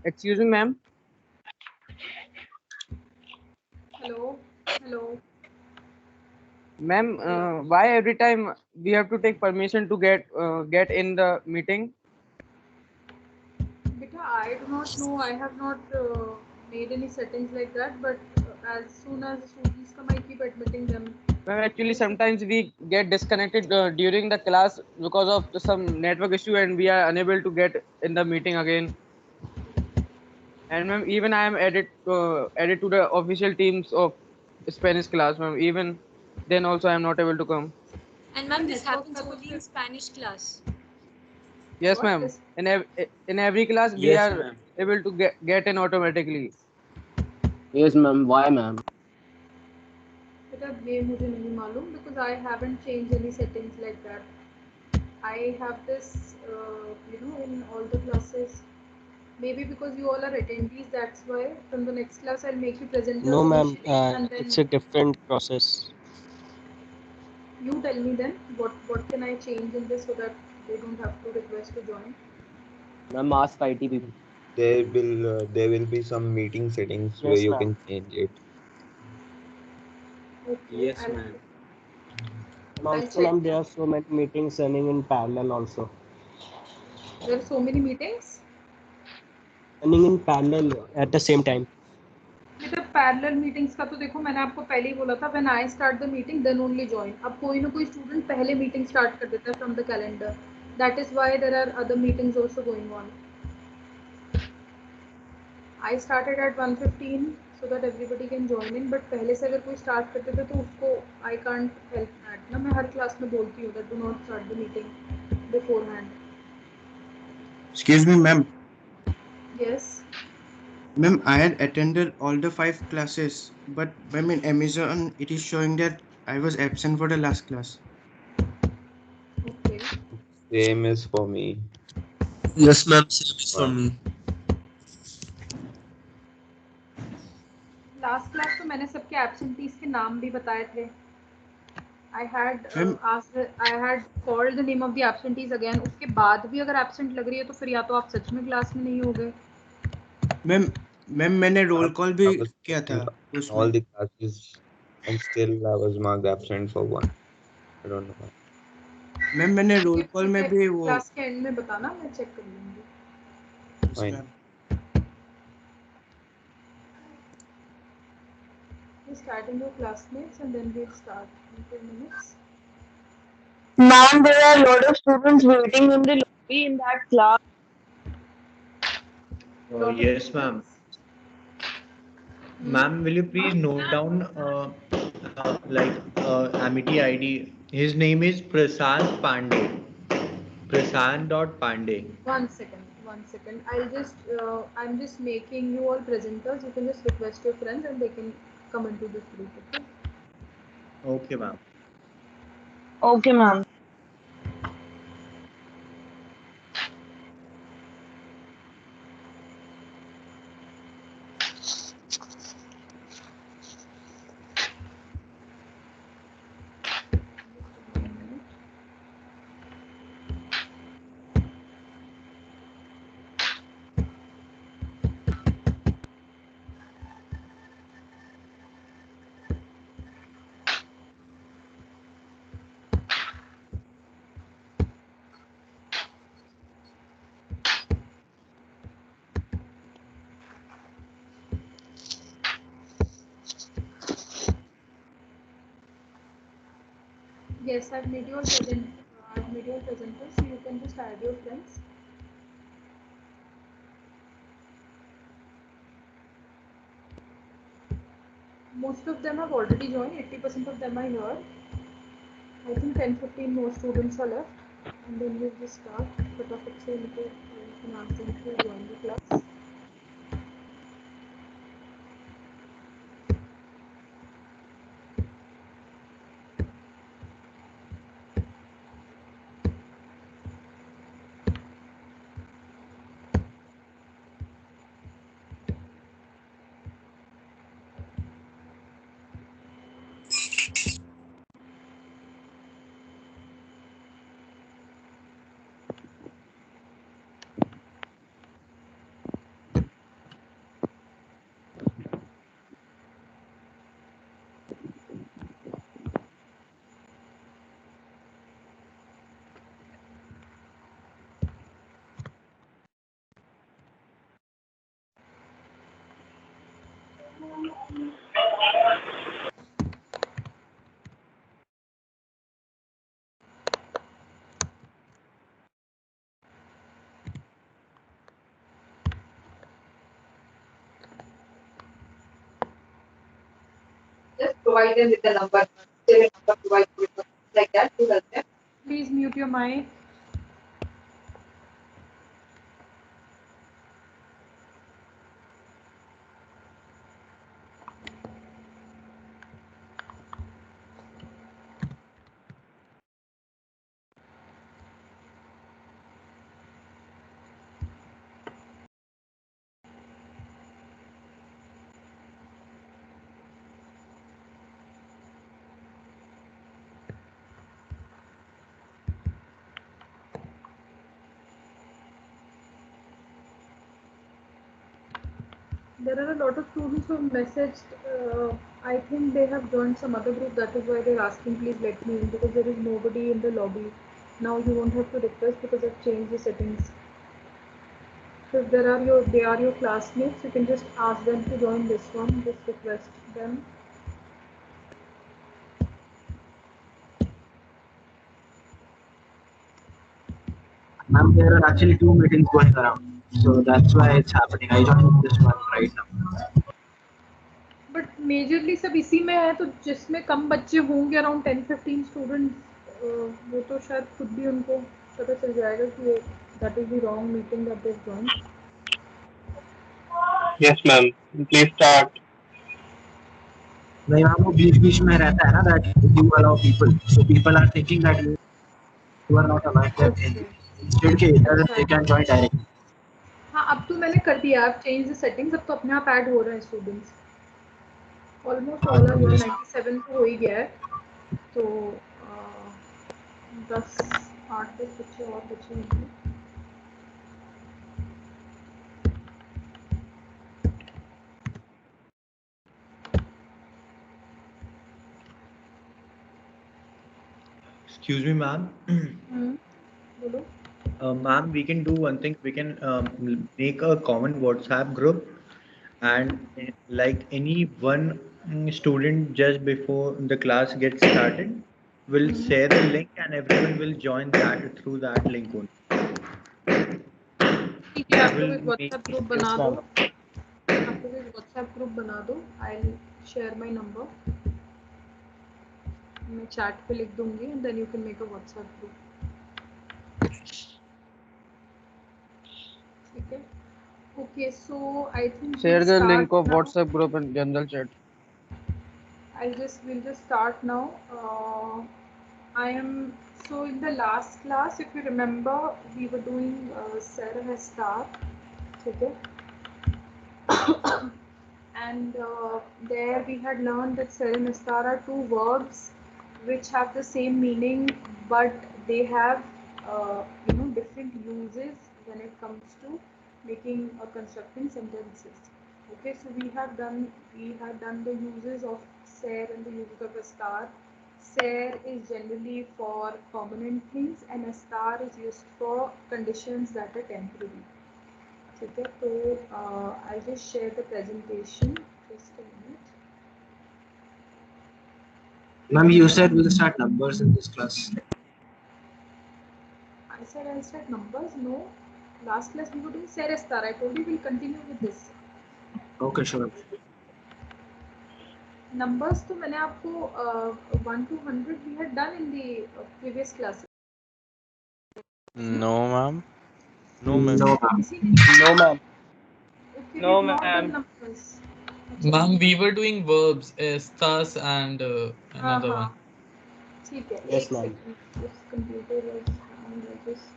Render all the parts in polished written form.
Excuse me, ma'am. Hello, hello. Ma'am, Hello. why every time we have to take permission to get in the meeting? Beta, I do not know. I have not made any settings like that. But as soon as the students come, I keep admitting them. Ma'am, actually, Most of sometimes we get disconnected during the class because of some network issue, and we are unable to get in the meeting again. And ma'am, even I am added to the official teams of Spanish class, ma'am. Even then, also I am not able to come. And the ma'am, this network happens का तो only in फिर Spanish class. Yes, what ma'am. is In every class, we Yes, are ma'am. able to get in automatically. Yes, ma'am. Why, ma'am? बेटा ये मुझे नहीं मालूम because I haven't changed any settings like that. I have this, in all the classes. Maybe because you all are attendees, that's why. From the next class, I'll make you No, presenters ma'am. initially, and then It's a different process. you tell me then what can I change in this so that they don't have to request to join. Ma'am, ask IT people. There will be some meeting settings where Yes, you ma'am. can change it. Okay, Yes, ma'am. And I'll also, check ma'am, there that. are so many meetings running in parallel also. There are so many meetings. Running in parallel at the same time. बेटा parallel meetings का तो देखो मैंने आपको पहले ही बोला था when I start the meeting then only join. अब कोई ना कोई स्टूडेंट पहले मीटिंग स्टार्ट कर देता है from the calendar. That is why there are other meetings also going on. I started at 1:15 so that everybody can join in, but पहले से अगर कोई स्टार्ट करते थे तो उसको आई कांट हेल्प दैट ना. मैं हर क्लास में बोलती हूँ that do not start the meeting before hand. Excuse me, ma'am. Yes. Ma'am, I had attended all the five classes, but ma'am, in Amazon, it is showing that I was absent for the last class. Okay. Same is for me. Yes, ma'am. Same is for Wow. me. Last class तो मैंने सबके absentees के नाम भी बताए थे. Ma'am, I had called the name of the absentees again. उसके बाद भी अगर absent लग रही है तो फिर या तो आप सच में क्लास में नहीं हो गए. ma'am, मैंने roll call भी I was किया था in all उसमें. the classes, and still I was marked absent for one. I don't know why. Ma'am, मैंने roll मुझे call में मुझे भी वो. क्लास के एंड में बताना, मैं चेक कर लूँगी. Yes, Fine. ma'am. We start in your classmates and then we'll start in 10 minutes. Ma'am, there are a lot of students waiting in the lobby in that class. Lot of Yes, ma'am. students. Ma'am, will you please note down Amity ID? His name is Prasant Pandey. Prasant.Pandey. One second, one second. I'm just making you all presenters. You can just request your friends and they can come into this group. Okay. Okay, ma'am. Okay, ma'am. Just 1 minute. Yes, I've made you all presenters, so you can just add your friends. Most of them have already joined. 80% of them are here. I think 10-15 more students are left, and then we'll just start. फटाफट से उनको you can ask them to join the class. Just provide them with the number. Say the number, provide with them. Like that to help them. Please mute your mic. There are a lot of students who messaged. I think they have joined some other group. That is why they're asking, please let me in, because there is nobody in the lobby. Now you won't have to request because I've changed the settings. So if they are your classmates, you can just ask them to join this one. Just request them. Ma'am, there are actually two meetings going around, so that's why it's happening. I joined this one right now. But majorly सब इसी में है, तो जिसमें कम बच्चे होंगे around 10-15 students, वो तो शायद खुद भी उनको पता चल जाएगा कि that is the wrong meeting that they join. Yes, ma'am. Please start. नहीं मैम, वो बीच बीच में रहता है ना that you allow people, so people are thinking that you are not allowing them in. Instead के इधर they can join directly. हाँ, अब तो मैंने कर दिया, आप चेंज द सेटिंग्स, अब तो अपने आप ऐड हो रहे हैं स्टूडेंट्स. ऑलमोस्ट ऑल आर 97 तो हो ही गया है, तो 8-10 बच्चे और बचे होंगे. Excuse me, ma'am. बोलो. Ma'am, we can do one thing. We can make a common WhatsApp group, and like any one student just before the class gets started will share the link, and everyone will join that through that link only. ठीक है, आप लोग एक Will WhatsApp make group it बना दो. just आप लोग एक व्हाट्सएप ग्रुप बना दो. I will share my number. मैं चैट पे लिख दूंगी and then you can make a WhatsApp group. ठीक है. Okay, so I think Share we'll the start link of now. WhatsApp group and general chat. We'll just start now. I am so in the last class, if you remember, we were doing Sarah has star. Okay. And there we had learned that Sarah and star are two verbs which have the same meaning, but they have different uses when it comes to making or constructing sentences. Okay, so we had done the uses of ser and the uses of a star. Ser is generally for permanent things and a star is used for conditions that are temporary. ठीक है, तो I'll just share the presentation. Just a minute. Ma'am, you said we'll start numbers in this class. I said I'll start numbers. No, last class we were doing ser star. I told you we'll continue with this. Okay, sure. Numbers तो मैंने आपको 1 to 100 we had done in the previous classes. No, ma'am. No, ma'am. No, ma'am. No, ma'am. Okay, No, we've not done ma'am. numbers. Ma'am, we were doing verbs, estas and another हाँ, one. ठीक है. Yes, एक ma'am. second. This computer is down. I just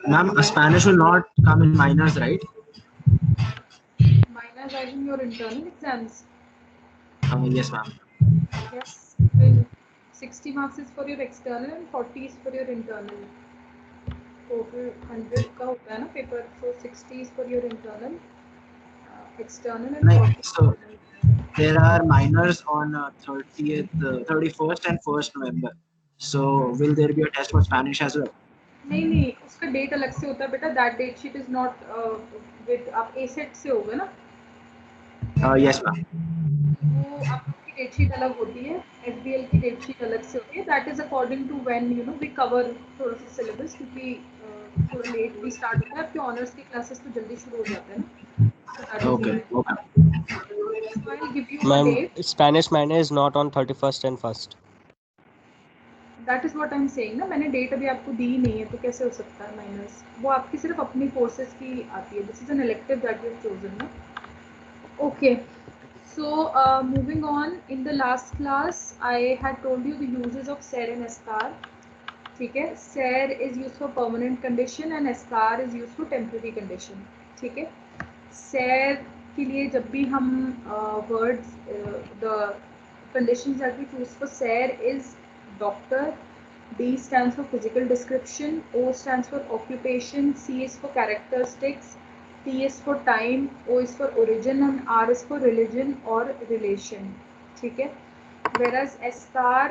Ma'am, Spanish will not come in minors, right? Minors are in your internal exams. Yes, ma'am. Yes, well, 60 marks is for your external and 40 is for your internal. Total 100 का होता है ना paper, so 60 is for your internal, external and 40 So there are minors on 30th, 31st and 1st November. So will there be a test for Spanish as well? नहीं उसका date अलग से होता है बेटा. That date sheet is not with आप a set से होगे ना. Yes, ma'am. वो आप लोग की डेट शीट अलग होती है, एसबीएल की डेट शीट अलग से होती है. That is according to when you know we cover थोड़ा सा सिलेबस, क्योंकि थोड़ा लेट भी स्टार्ट होता है. आपके ऑनर्स की क्लासेस तो जल्दी शुरू हो जाते हैं ना. Okay. So I'll give you a Ma'am, date. Spanish minor is not on 31st and 1st. That is what I am saying ना. मैंने डेट अभी आपको दी नहीं है, तो कैसे हो सकता है माइनस. वो आपकी सिर्फ अपनी कोर्सेज की आती है. This is an elective that you have chosen ना. Okay. So moving on, in the last class I had told you the uses of SAR and SCAR. ठीक है. SAR is used for permanent condition and SCAR is used for temporary condition. ठीक है. SAR के लिए जब भी हम words, the conditions that we choose for SAR is doctor, D stands for physical description, O stands for occupation, C is for characteristics, T is for time, O is for origin and R is for religion or relation. ठीक है. Whereas SCAR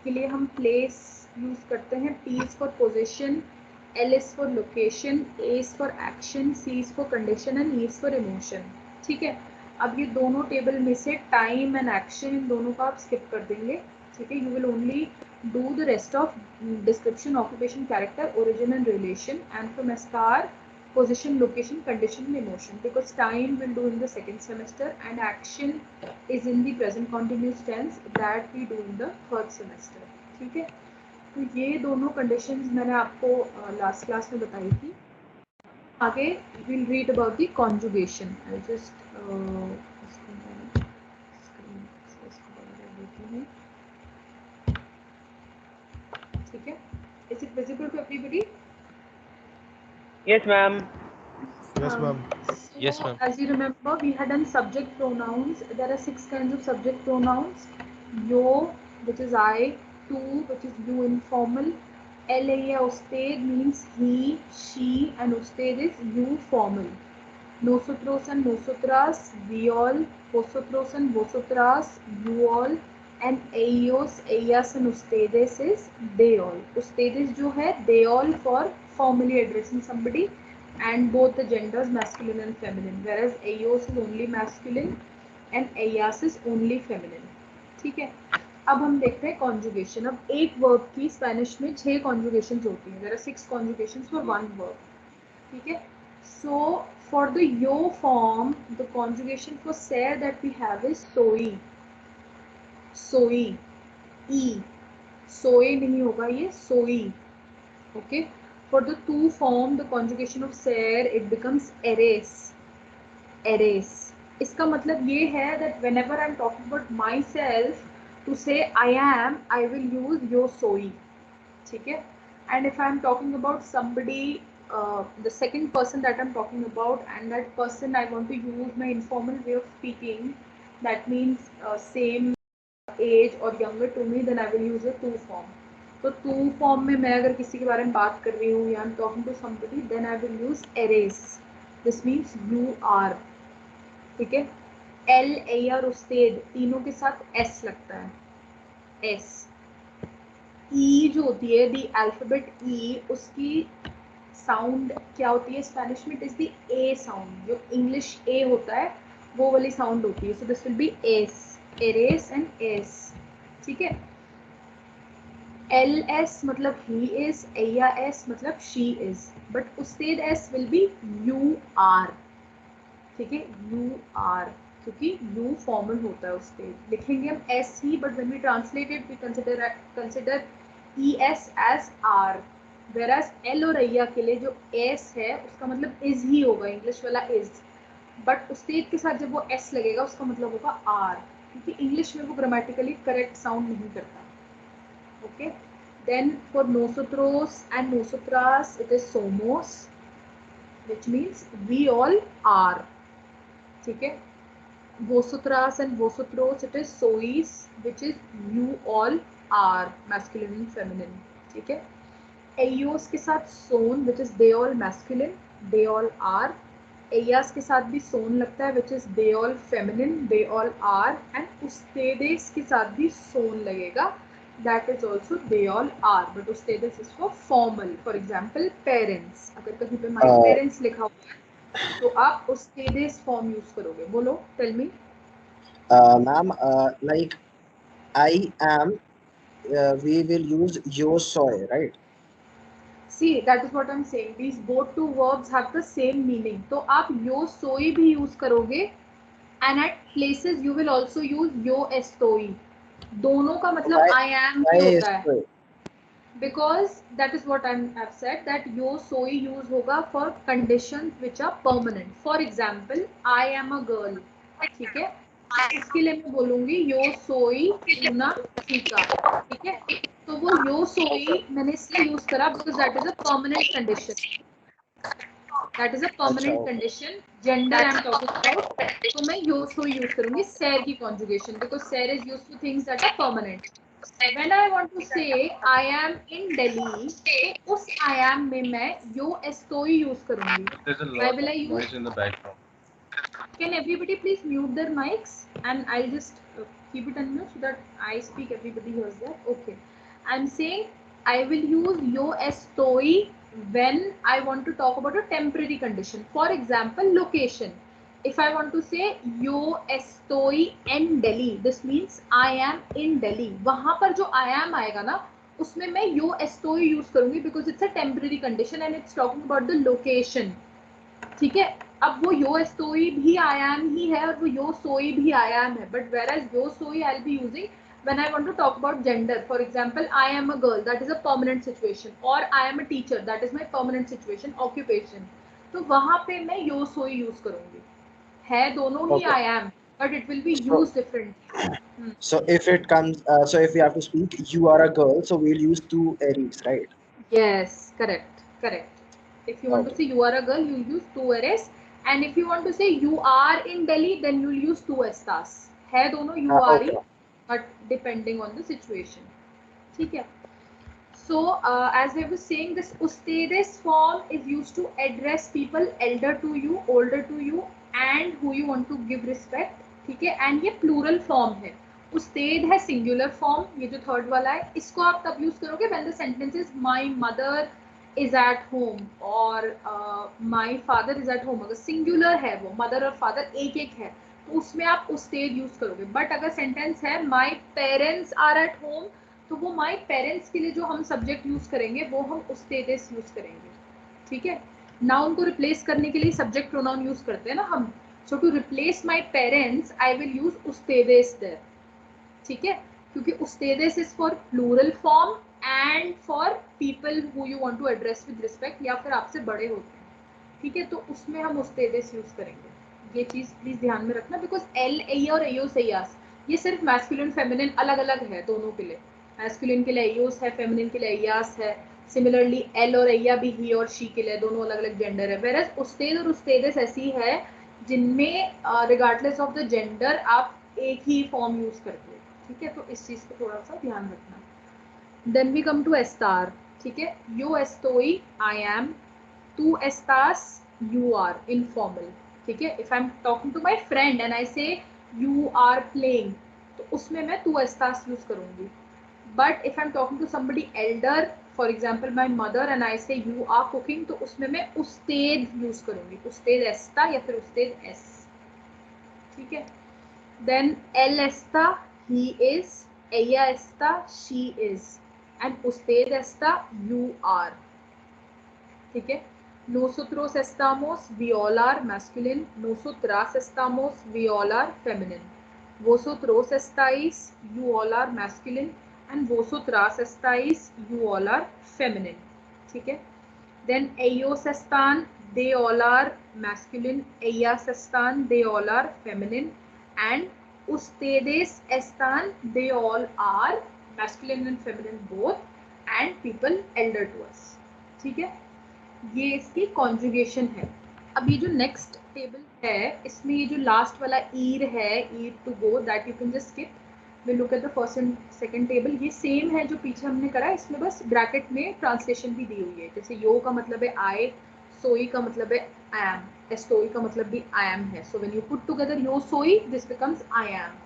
के लिए हम place use करते हैं. P is for position, L is for location, A is for action, C is for condition and E is for emotion. ठीक है. अब ये दोनों टेबल में से टाइम एंड एक्शन, इन दोनों का आप स्किप कर देंगे. ठीक है. You will only do the rest of description, occupation, character, origin and relation, and from SCAR position, location, condition and emotion, because time will do in the second semester and action is in the present continuous tense that we do in the third semester. ठीक है. तो ये दोनों conditions मैंने आपको last class में बताई थी. आगे we'll read about the conjugation. I'll just ठीक है. Is it visible to everybody? Yes, ma'am. Yes, ma'am. Yes, So, ma'am. as you remember, we had done subject pronouns. There are 6 kinds of subject pronouns. Yo, which is I. Tu, which is you informal. La, usted means he, she, and usted is you formal. Nosotros and nosotras, we all. Vosotros and vosotras, you all. And ellos, ellas and ustedes is they all. Ustedes जो है they all for formally addressing somebody, and both the genders masculine and feminine, whereas ellos is only masculine and ellas is only feminine. ठीक है. अब हम देखते हैं conjugation. अब एक verb की स्पेनिश में 6 conjugations होती हैं. There are 6 conjugations for one verb. ठीक है. So for the yo form, the conjugation for SAR that we have is soy. सोई. ई सोए नहीं होगा, ये सोई. ओके. फॉर द टू फॉर्म द कॉन्जुगेशन ऑफ सेर इट बिकम्स एरेस. एरेस. इसका मतलब ये है that whenever I am talking about myself to say I am, I will use योर सोई. ठीक है. And if I am talking about somebody, the second person that I'm talking about, and that person I want to use my informal way of speaking, that means same age or younger to me, then I will use a to form. तो to form में मैं अगर किसी के बारे में बात कर रही हूँ या I'm talking to somebody, then I will use eres. This means you are. ठीक है. L, A और usted तीनों के साथ S लगता है. S. E जो होती है the alphabet E, उसकी साउंड क्या होती है स्पेनिश में? It is the A sound. जो इंग्लिश A होता है वो वाली साउंड होती है. So this will be S. एरेस एंड एस. ठीक है. एल एस मतलब ही इज, एया एस मतलब शी इज, बट उस्तेद एस विल बी यू आर. ठीक है. यू आर, क्योंकि यू फॉर्मल होता है उस्तेद. लिखेंगे हम एस ही, but when we translate it we consider E S as R. वेराज एल और एया के लिए जो एस है उसका मतलब इज ही होगा, इंग्लिश वाला इज. बट उस्तेद के साथ जब वो एस लगेगा उसका मतलब होगा आर, क्योंकि इंग्लिश में वो ग्रामेटिकली करेक्ट साउंड नहीं करता. Okay. Then for nosotros and nosotras, it is somos, which means we all are. ठीक है. Vosotras and vosotros, it is sois, which is you all are, masculine and feminine. ठीक है. Eios के साथ son, which is they all masculine, they all are. Eyas के साथ भी son लगता है, which is they all feminine, they all are. And ustedes के साथ भी son लगेगा, that is also they all are. But ustedes is for formal. For example, parents. अगर कहीं पे my parents लिखा हुआ है तो आप ustedes form use करोगे. बोलो, tell me. Ma'am, like I am, we will use yo soy, right? See, that is what I'm saying. These both two verbs have the same meaning. तो आप yo soy भी use करोगे, and at places you will also use yo estoy. दोनों का मतलब I am ही होता है. Because that is what I've said, that yo soy use होगा for conditions which are permanent. For example, I am a girl. ठीक है. इसके लिए मैं बोलूंगी yo soy una chica. ठीक है. तो वो yo soy मैंने इसलिए यूज करा because that is a permanent condition. That is a permanent condition. Gender I'm talking about. तो मैं yo soy यूज करूंगी ser की conjugation, because ser is used to things that are permanent. When I want to say I am in Delhi, तो उस I am में मैं yo estoy use करूंगी. There's a Why lot will I of use? noise in the background. Can everybody please mute their mics, and I'll just keep it unmute so that I speak, everybody hears that. Okay. I'm saying I will use yo estoy when I want to talk about a temporary condition. For example, location. If I want to say yo estoy en Delhi, this means I am in Delhi. वहाँ पर जो I am आएगा ना, उसमें मैं yo estoy use करूँगी because it's a temporary condition and it's talking about the location. ठीक है. अब वो yo estoy भी I am ही है और वो yo soy भी I am है. But whereas yo soy I'll be using when I want to talk about gender. For example, I am a girl, that is a permanent situation. Or I am a teacher, that is my permanent situation, occupation. तो वहाँ पे मैं yo soy use करूँगी. है दोनों ही I am, but it will be used differently. So if it comes, so if we have to speak, you are a girl, so we'll use two aries, right? Yes, correct, correct. If you want to say you are a girl, you'll use two eres. And if you want to say you are in Delhi, then you'll use two estas. है दोनों you are he, but depending on the situation. ठीक है. So as I was saying, this ustedes form is used to address people elder to you, older to you, and who you want to give respect. ठीक है. And ये plural form है. usted है singular form, ये जो third वाला है, इसको आप तब use करोगे when the sentence is my mother is at home और my father is at home. अगर singular है वो, mother और father एक एक है, तो उसमें आप usted use करोगे. But अगर sentence है my parents are at home, तो वो my parents के लिए जो हम subject use करेंगे वो हम ustedes use करेंगे. ठीक है. Noun को replace करने के लिए subject pronoun use करते हैं ना हम. So to replace my parents, I will use ustedes there. ठीक है. क्योंकि ustedes is for plural form and for people who you want to address with respect, या फिर आपसे बड़े होते हैं. ठीक है. तो उसमें हम ustedes use करेंगे. ये चीज प्लीज ध्यान में रखना, बिकॉज एल एया और एयोस एयास ये सिर्फ मैस्कुलिन फेमिनिन अलग अलग है दोनों के लिए. मैस्कुलिन के लिए एयोस है, फेमिनिन के लिए एयास है. सिमिलरली एल और एया भी ही और शी के लिए दोनों अलग अलग जेंडर है. वेरएज उस्तेद और उस्तेदेस ऐसी है जिनमें रिगार्डलेस ऑफ द जेंडर आप एक ही फॉर्म यूज करते हो. ठीक है. तो इस चीज को थोड़ा सा ध्यान रखना. देन वी कम टू एस्टार. ठीक है. यो एस्टोई आई एम, तू एस्टास यू आर, इनफॉर्मल. ठीक है. If I am talking to my friend and I say you are playing, तो उसमें मैं तू एस्टास यूज करूंगी. But if I am talking to somebody elder, for example my mother, and I say you are cooking, तो उसमें मैं उस्तेद use करूंगी. उस्तेद एस्ता या फिर उस्तेद एस. ठीक है. देन एल एस्ता ही इज, एया एस्ता शी इज, एंड उस्तेद एस्ता यू आर. ठीक है. Nosotros estamos, we all are masculine. Nosotras estamos, we all are feminine. Vosotros estáis, you all are masculine. And vosotras estáis, you all are feminine. ठीक है. Then ellos están, they all are masculine. Ellas están, they all are feminine. And ustedes están, they all are masculine and feminine both. and people elder to us. ठीक है, ये इसकी conjugation है. अब ये जो नेक्स्ट टेबल है, इसमें ये जो लास्ट वाला ईर है, ईर to go, that you can just skip. We look at the first and second table. ये सेम है जो पीछे हमने करा, इसमें बस ब्रैकेट में ट्रांसलेशन भी दी हुई है. जैसे यो का मतलब है आई, सोई का मतलब है आई एम, एस्तोई का मतलब भी आई एम है. So when you put together यो सोई, दिस बिकम्स आई एम.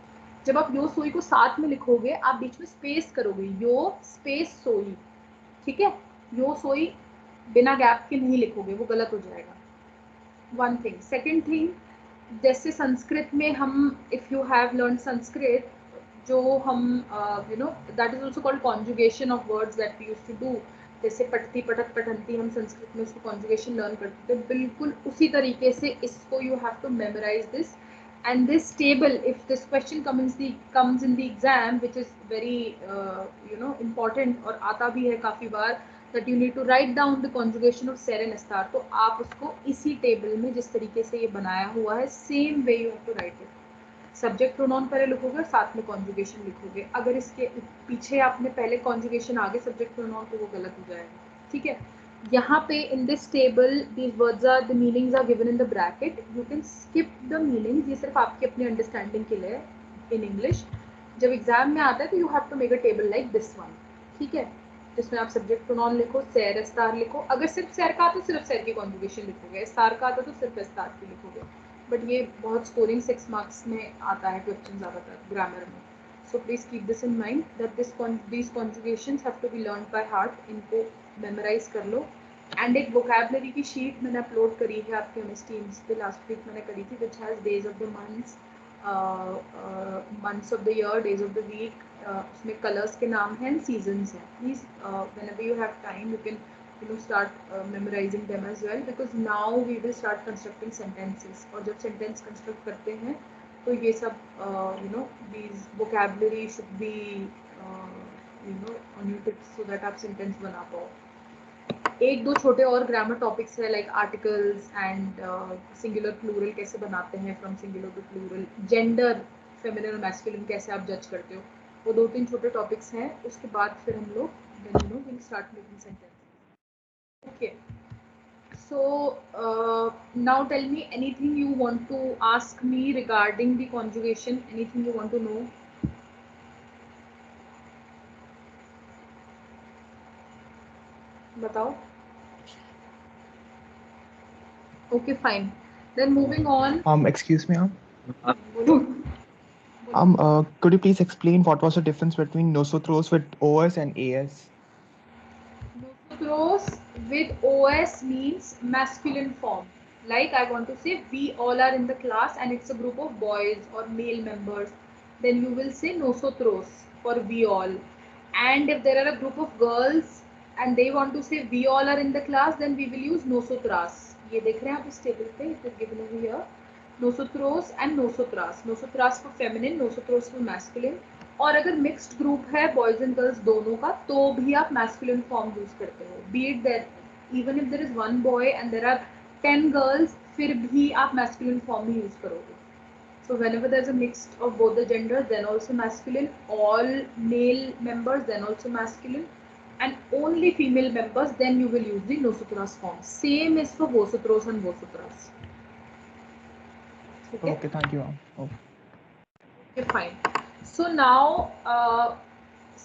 जब आप यो सोई को साथ में लिखोगे, आप बीच में स्पेस करोगे, यो स्पेस सोई. ठीक है, यो सोई बिना गैप के नहीं लिखोगे, वो गलत हो जाएगा. One thing. सेकेंड थिंग, जैसे संस्कृत में हम, if you have learn Sanskrit, जो हम you know that is also called conjugation of words that we used to do. जैसे पठती पठत पठंती, हम संस्कृत में उसको कॉन्जुगेशन लर्न करते थे, बिल्कुल उसी तरीके से इसको you have to memorise this. And this table, if this question comes in the exam, which is very important और आता भी है काफ़ी बार, that you need to write down the conjugation of ser and estar. तो आप उसको इसी table में जिस तरीके से ये बनाया हुआ है, same way you have to write it. Subject pronoun पहले लिखोगे और साथ में कॉन्जुगेशन लिखोगे. अगर इसके पीछे आपने पहले कॉन्जुगेशन आगे सब्जेक्ट प्रोनाउन, तो वो गलत हो जाएगा. ठीक है, यहाँ पे in this table these words are, the meanings are given in the bracket. You can skip the meanings. ये सिर्फ आपकी अपनी अंडरस्टैंडिंग के लिए इन इंग्लिश. जब एग्जाम में आता है तो you have to make a table like this one. ठीक है, जिसमें आप सब्जेक्ट प्रोनाउन लिखो, सेर एस्तार लिखो. अगर सिर्फ सेर का आता तो सिर्फ सेर की कॉन्जुगेशन लिखोगे, एस्तार का आता तो सिर्फ एस्तार की लिखोगे. बट ये बहुत स्कोरिंग 6 मार्क्स में आता है क्वेश्चन ज़्यादातर ग्रामर में. So please keep this in mind that these conjugations have to be learn by heart. इनको मेमोराइज कर लो. एंड एक वोकैबलरी की शीट मैंने अपलोड करी है आपके MS Teams पे, लास्ट वीक मैंने करी थी, which has days of the months, months of the year, days of the week. उसमें कलर्स के नाम हैं, सीजन्स हैं. Please whenever you have time, you can start memorizing them as well, because now we will start constructing sentences. और जब sentence construct करते हैं तो ये सब these vocabulary should be on your tips so that आप sentence बना पाओ. एक दो छोटे और ग्रामर टॉपिक्स है, like articles and singular plural कैसे बनाते हैं, from singular to plural, gender feminine और मैस्कुलिन कैसे आप जज करते हो, वो 2-3 छोटे टॉपिक्स हैं. उसके बाद फिर हम लोग will start making sentences. Okay, so now tell me anything you want to ask me regarding the conjugation, anything you want to know. बताओ. Okay, fine. Then moving on. Excuse me, could you please explain what was the difference between nosotros with OS and AS? Nosotros with OS means masculine form. Like I want to say, we all are in the class and it's a group of boys or male members. Then you will say nosotros for we all. And if there are a group of girls and they want to say we all are in the class, then we will use nosotras. ये देख रहे हैं आप इस table पे, it is given over here. Nosotros and nosotras. Nosotras for feminine, nosotros for masculine. और अगर mixed group है बॉयज एंड गर्ल्स दोनों का, तो भी आप मैस्कुलिन फॉर्म यूज करते हो. Be it that even if there is one boy and there are 10 girls, फिर भी आप मैस्कुलिन फॉर्म ही यूज करोगे. So whenever there's a mix of both the genders, then also masculine. All male members, then also masculine. And only female members, then you will use the nosotras form. Same is for vosotros and vosotras. Okay, thank you. Okay, fine. So now,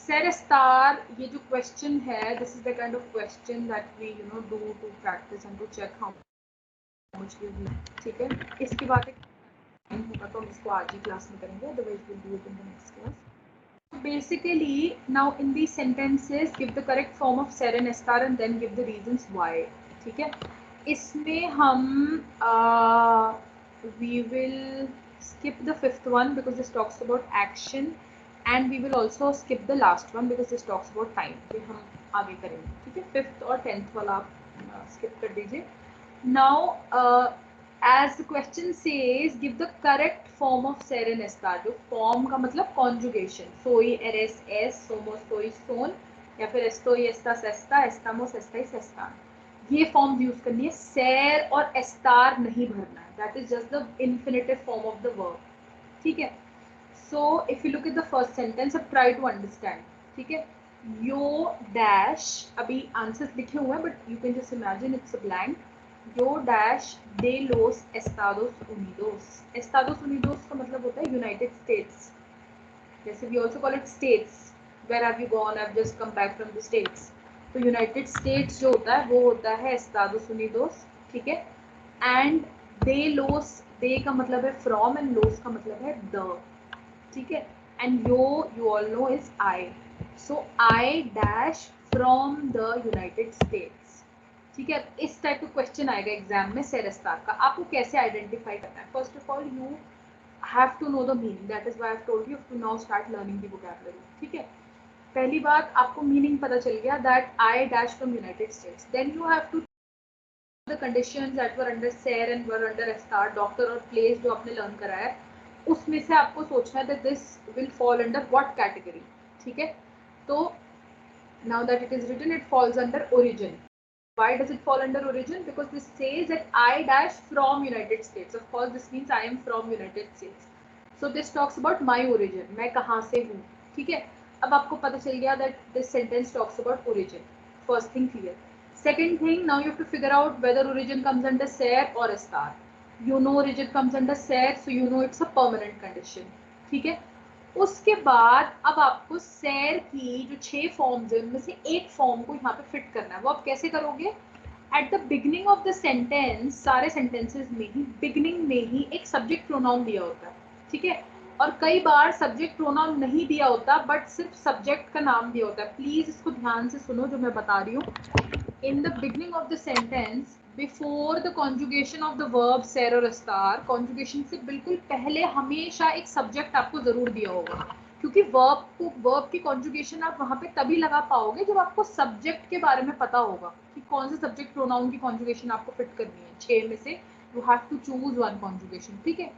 ser estar, ये जो question है, this is the kind of question that we do to practice and to check how much we know. ठीक है, इसके बाद एक time होगा तो हम इसको आज ही क्लास में करेंगे, otherwise we'll do it in the next class. Basically, now in these sentences, give the correct form of ser and estar and then give the reasons why. ठीक है, इसमें हम we will skip the 5th one because this talks about action, and we will also skip the last one because this talks about time. ये हम आगे करेंगे. ठीक है, 5th और 10th वाला आप skip कर दीजिए. Now, as the question says, give the correct form of ser and estar. जो form का मतलब conjugation, soy, eres, es, somos, soy, son, या फिर estoy, estas, esta, estamos, estáis, están. ये form यूज करनी है. ser और estar नहीं भरना है. That is just the infinitive form of the verb. ठीक है. So if you look at the first sentence, अब try to understand. ठीक है. यो डैश, अभी आंसर्स लिखे हुए हैं but you can just imagine it's a blank. Yo dash de los Estados Unidos. Estados Unidos का मतलब होता है यूनाइटेड स्टेट्स. जैसे we also call it States. Where have you gone? I have just come back from the States. तो United States जो होता है वो होता है Estados Unidos. ठीक है. एंड दे लोस, दे का मतलब है फ्रॉम एंड लोस का मतलब है द. ठीक है. And you all know is I. So I dash from the United states. ठीक है. इस टाइप का क्वेश्चन आएगा एग्जाम में सेरेस्टार का. आपको कैसे आइडेंटिफाई करना है? First of all you have to know the meaning. That is why I have told you to now start learning the vocabulary. ठीक है. पहली बात, आपको मीनिंग पता चल गया that I dash from United States. Then you have to the conditions that were under SAIR and were under STAR, doctor और place जो आपने लर्न करा है, उसमें से आपको सोचना है that this will fall under what category. ठीक है. तो now that it is written, it falls under origin. Why does it fall under origin? Because this says that I dash from United States. Of course this means I am from United States. So this talks about my origin. मैं कहाँ से हूँ. ठीक है. अब आपको पता चल गया that this sentence talks about origin. First thing clear. Second thing, now you have to figure out whether origin comes under SAIR or STAR. You know origin comes under SAIR, so you know it's a permanent condition. ठीक है. उसके बाद अब आपको SAIR की जो 6 forms है उनमें से एक फॉर्म को यहाँ पे फिट करना है. वो आप कैसे करोगे? At the beginning of the sentence, सारे सेंटेंसेस में ही बिगनिंग में ही एक सब्जेक्ट प्रोनाउन दिया होता है. ठीक है. और कई बार सब्जेक्ट प्रोनाउन नहीं दिया होता बट सिर्फ सब्जेक्ट का नाम दिया होता है. प्लीज इसको ध्यान से सुनो जो मैं बता रही हूँ. In the beginning of the sentence, before the conjugation of the verb SAIR or STAR, conjugation से बिल्कुल पहले हमेशा एक subject आपको जरूर दिया होगा, क्योंकि verb की conjugation आप वहाँ पे तभी लगा पाओगे जब आपको subject के बारे में पता होगा कि कौन से subject pronoun की conjugation आपको fit करनी है. 6 में से you have to choose one conjugation. ठीक है.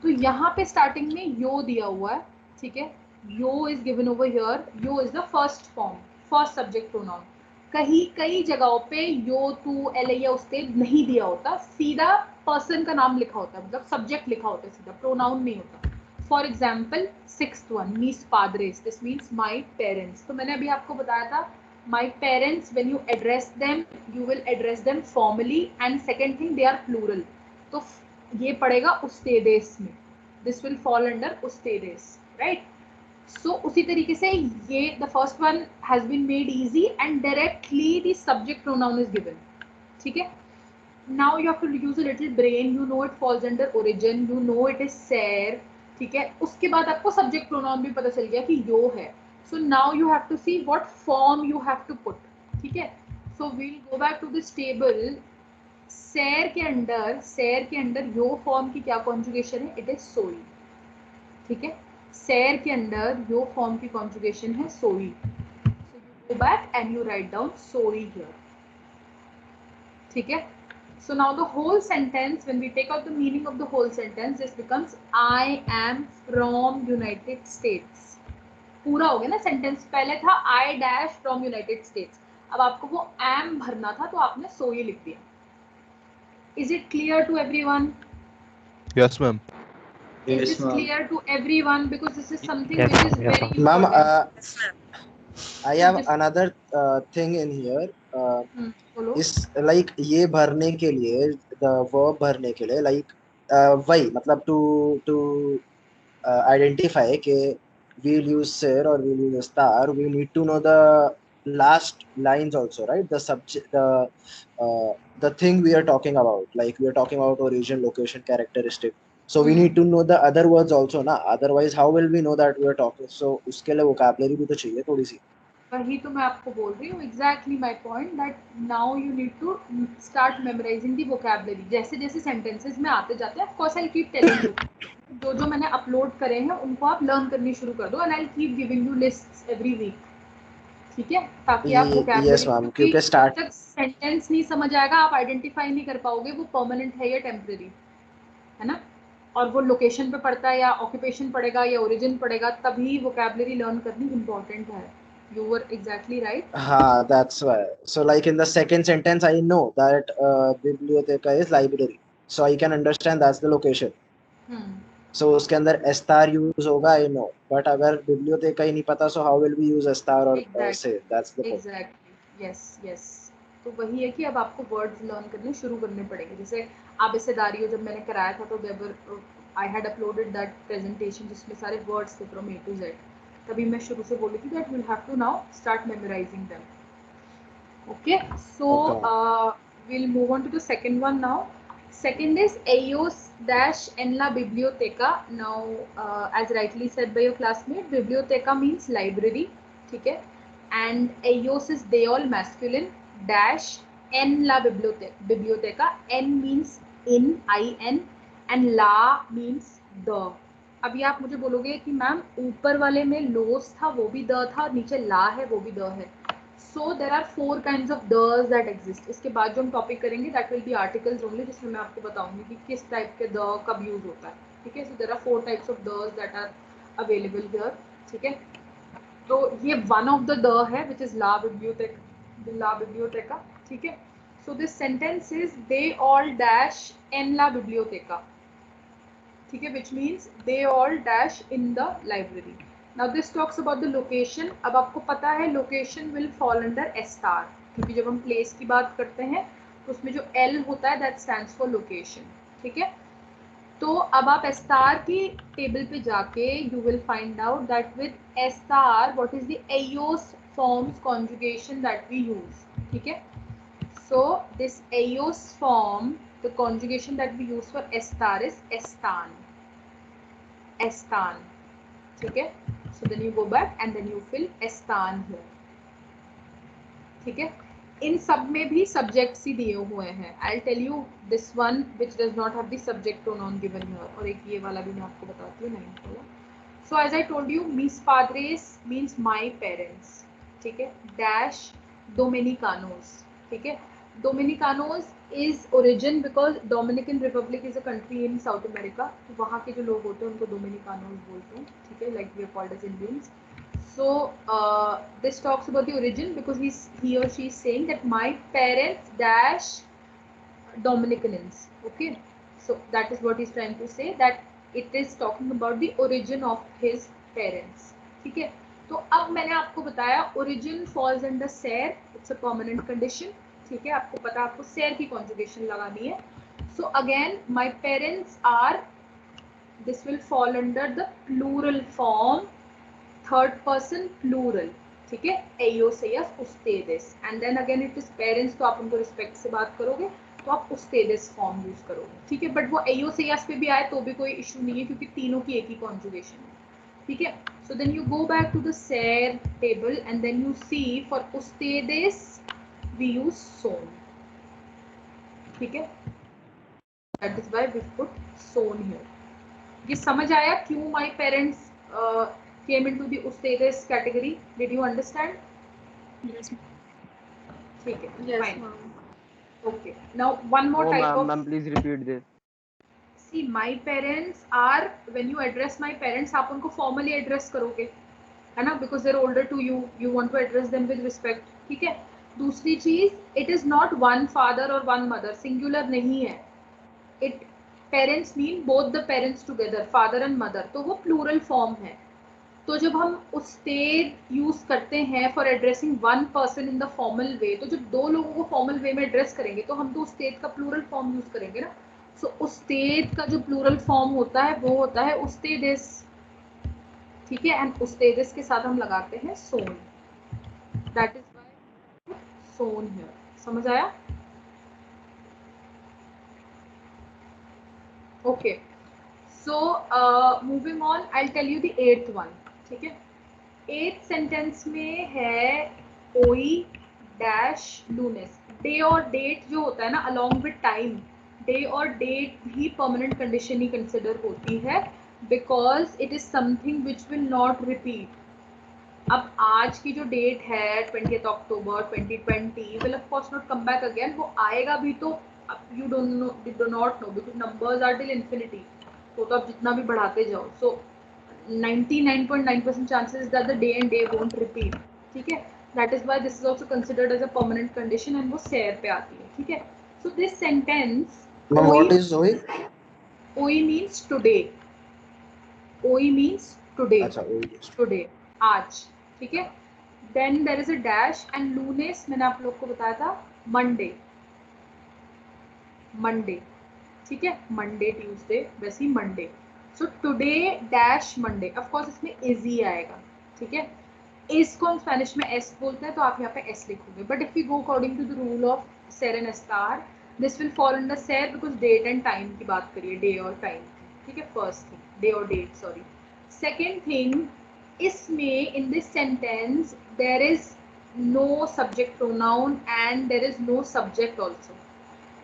तो यहाँ पे starting में yo दिया हुआ है. ठीक है. Yo is given over here. Yo is the first form, first subject pronoun. कई जगहों पे यो, तू, एल या उससे नहीं दिया होता, सीधा पर्सन का नाम लिखा होता है, मतलब सब्जेक्ट लिखा होता है, सीधा प्रोनाउन नहीं होता. फॉर एग्जाम्पल 6th one, मीस पादरेस, दिस मीन्स माई पेरेंट्स. तो मैंने अभी आपको बताया था my parents, when you address them you will address them formally. And second thing, they are plural, तो ये पड़ेगा उस्तेदेस में. दिस विल फॉल अंडर उस्तेदेस, राइट. So उसी तरीके से ये the first one has been made easy and directly the subject pronoun is given. ठीक है. Now you have to use a little brain. You know it falls under origin. You know it is SAIR. ठीक है. उसके बाद आपको subject pronoun भी पता चल गया कि यो है. So now you have to see what form you have to put. ठीक है. So we'll go back to this table. SAIR के अंदर यो form की क्या conjugation है? It is SOI. ठीक है. SAIR के अंदर यो फॉर्म की कॉन्जुगेशन है सोई. So you go back and you write down सोई हियर. ठीक है. So now the whole sentence, when we take out the meaning of the whole sentence, this becomes I am from United States. पूरा हो गया ना sentence. पहले था I dash from United States, अब आपको वो एम भरना था तो आपने सोई लिख दिया. Is it clear to everyone? Yes, ma'am. Is this clear to everyone? Because this is something which is very important. Ma'am, I have another thing in here. इस like ये भरने के लिए, the verb भरने के लिए, like वही मतलब to identify के we'll use SAIR or we'll use STAR, we need to know the last lines also, right? The subject, the thing we are talking about, like we are talking about origin, location, characteristic. So we need to know the other words also ना, otherwise how will we know that we are talking? So उसके लिए vocabulary भी तो चाहिए थोड़ी सी. वही तो मैं आपको बोल रही हूँ. exactly my point that now you need to start memorizing the vocabulary. जैसे जैसे sentences में आते जाते हैं, of course I'll keep telling you. जो मैंने अपलोड करे हैं उनको आप लर्न करनी शुरू कर दो and I'll keep giving you lists every week. ठीक है. ताकि आप vocabulary, yes ma'am, क्योंकि start जब sentence नहीं समझ आएगा आप identify नहीं कर पाओगे वो permanent है या temporary, है ना. और वो लोकेशन पे पड़ता है या ऑक्यूपेशन पड़ेगा या ओरिजिन पड़ेगा, तभी वोकैबुलरी लर्न करनी इम्पोर्टेंट है. You were exactly right. हाँ, that's why. So like in the second sentence, I know that biblioteca is library, so I can understand that's the location. सो उसके अंदर एस्टार यूज होगा, I know, but अगर बिब्लियोथेका ही नहीं पता, so how will we use एस्टार और से, that's the point. Exactly, yes yes. तो वही है कि अब आपको वर्ड्स लर्न करने शुरू करने पड़ेंगे। जैसे आबेसेदारियो जब मैंने कराया था तो there I had uploaded that presentation जिसमें सारे वर्ड्स थे फ्रॉम A to Z। तभी मैं शुरू से बोली थी that you have to now start memorising them. Okay, so we'll move on to the second one now. Second is EOS dash en la biblioteca. Now, as rightly said by your classmate, biblioteca means library, ठीक है? And EOS is they all masculine, dash en la biblioteca. N means in, I-N, and la means the. अभी आप मुझे बोलोगे कि ma'am ऊपर वाले में लोस था वो भी द था, नीचे ला है वो भी द है। So there are 4 kinds of does that exist. इसके बाद जो हम टॉपिक करेंगे that will be articles only, जिसमें मैं आपको बताऊंगी कि किस टाइप के द कब यूज होता है, ठीक है? So there are 4 types of does that are available here, ठीक है? तो ये one of the the है which is la biblioteca, ठीक है? So this sentence is they all dash en la biblioteca, ठीक है, which means they all dash in the library. Now this talks about the location. अब आपको पता है location will fall under S-star, क्योंकि जब हम place की बात करते हैं तो उसमें जो L होता है that stands for location, ठीक है? तो अब आप S-star की टेबल पे जाके you will find out that with S-star what is the EOS forms conjugation that we use, ठीक है? So this EOS form, the conjugation that we use for S-star is estan, estan, ठीक है? So then you go back and then you fill estan here, ठीक है? इन सब में भी subjects ही दिए हुए हैं। I'll tell you this one which does not have the subject pronoun given here, और एक ये वाला भी मैं आपको बताती हूँ 9th वाला। So as I told you, mis padres means my parents, ठीक है? Dash Dominicanos, ठीक है? Dominicanos is origin because Dominican Republic is a country in South America. तो वहाँ के जो लोग होते हैं उनको Dominicanos बोलते हैं, ठीक है? Like we are called as Indians. So this talks about the origin because he or she is saying that my parents dash Dominicans. Okay, so that is what he's trying to say, that it is talking about the origin of his parents, ठीक है? तो अब मैंने आपको बताया origin falls under ser, it's a permanent condition, ठीक है? आपको पता, आपको ser की conjugation लगानी है. So again, my parents are, this will fall under the plural form, third person plural, ठीक है? Eoseias ustedes, and then again it is parents, तो आप उनको respect से बात करोगे तो आप ustedes फॉर्म यूज करोगे, ठीक है? बट वो eoseias पे भी आए तो भी कोई इशू नहीं है क्योंकि तीनों की एक ही कॉन्जुगेशन है, ठीक है? So then you go back to the ser table and then you see for ustedes we use son, ठीक है? That is why we put son here. ये समझ आया क्यों my parents came into the ustedes category? Did you understand? Yes. ठीक है, Yes, fine. ma'am. Okay, now one more type of. Ma'am, please repeat this. See, my parents are, when you address my parents, आप उनको formally address करोगे, है ना? Because they're older to you, you want to address them with respect, ठीक है? दूसरी चीज, it is not one father or one mother, singular नहीं है. It parents mean both the parents together, father and mother, तो वो plural form है. तो जब हम usted यूज करते हैं for addressing one person in the formal way, तो जब दो लोगों को फॉर्मल वे में एड्रेस करेंगे तो हम तो usted का प्लूरल फॉर्म यूज करेंगे ना. सो usted का जो प्लूरल फॉर्म होता है वो होता है ustedes, ठीक है? एंड ustedes के साथ हम लगाते हैं son, that is why son here. समझ आया? Okay, so moving on, I will tell you the 8th one, ठीक है? 8th सेंटेंस में है ओई डैश लूनेस. डे और डेट जो होता है ना, अलॉन्ग विद टाइम, डे और डेट भी परमानेंट कंडीशन ही कंसिडर होती है because it is something which will not repeat. अब आज की जो डेट है 20th October 2020 will of course not come back again. वो आएगा भी तो you do not know because numbers are till infinity. तो आप जितना भी बढ़ाते जाओ, so 99.9% chances that the day and day won't repeat, ठीक है? That is why this is also considered as a permanent condition and वो ser पे आती है, ठीक है? So this sentence, Ma'am, what is Zoe? OE means today, OE means today, अच्छा today आज, ठीक है। Then there is a dash and लूनेस, मैंने आप लोग को बताया था मंडे, मंडे, ठीक है, मंडे ट्यूसडे वैसे ही Monday. So today dash Monday, of course इसमें इज ही आएगा, ठीक है। इस को हम स्पेनिश में एस बोलते हैं, तो आप यहाँ पे एस लिखोगे। But if you go according to the rule of सेर एंड स्टार, दिस विल फॉल अंडर सेर बिकॉज डेट एंड टाइम की बात करिए, डे और टाइम, ठीक है। फर्स्ट थिंग डे और डेट, सॉरी। सेकेंड थिंग, इसमें in this sentence there is no subject pronoun and there is no subject also.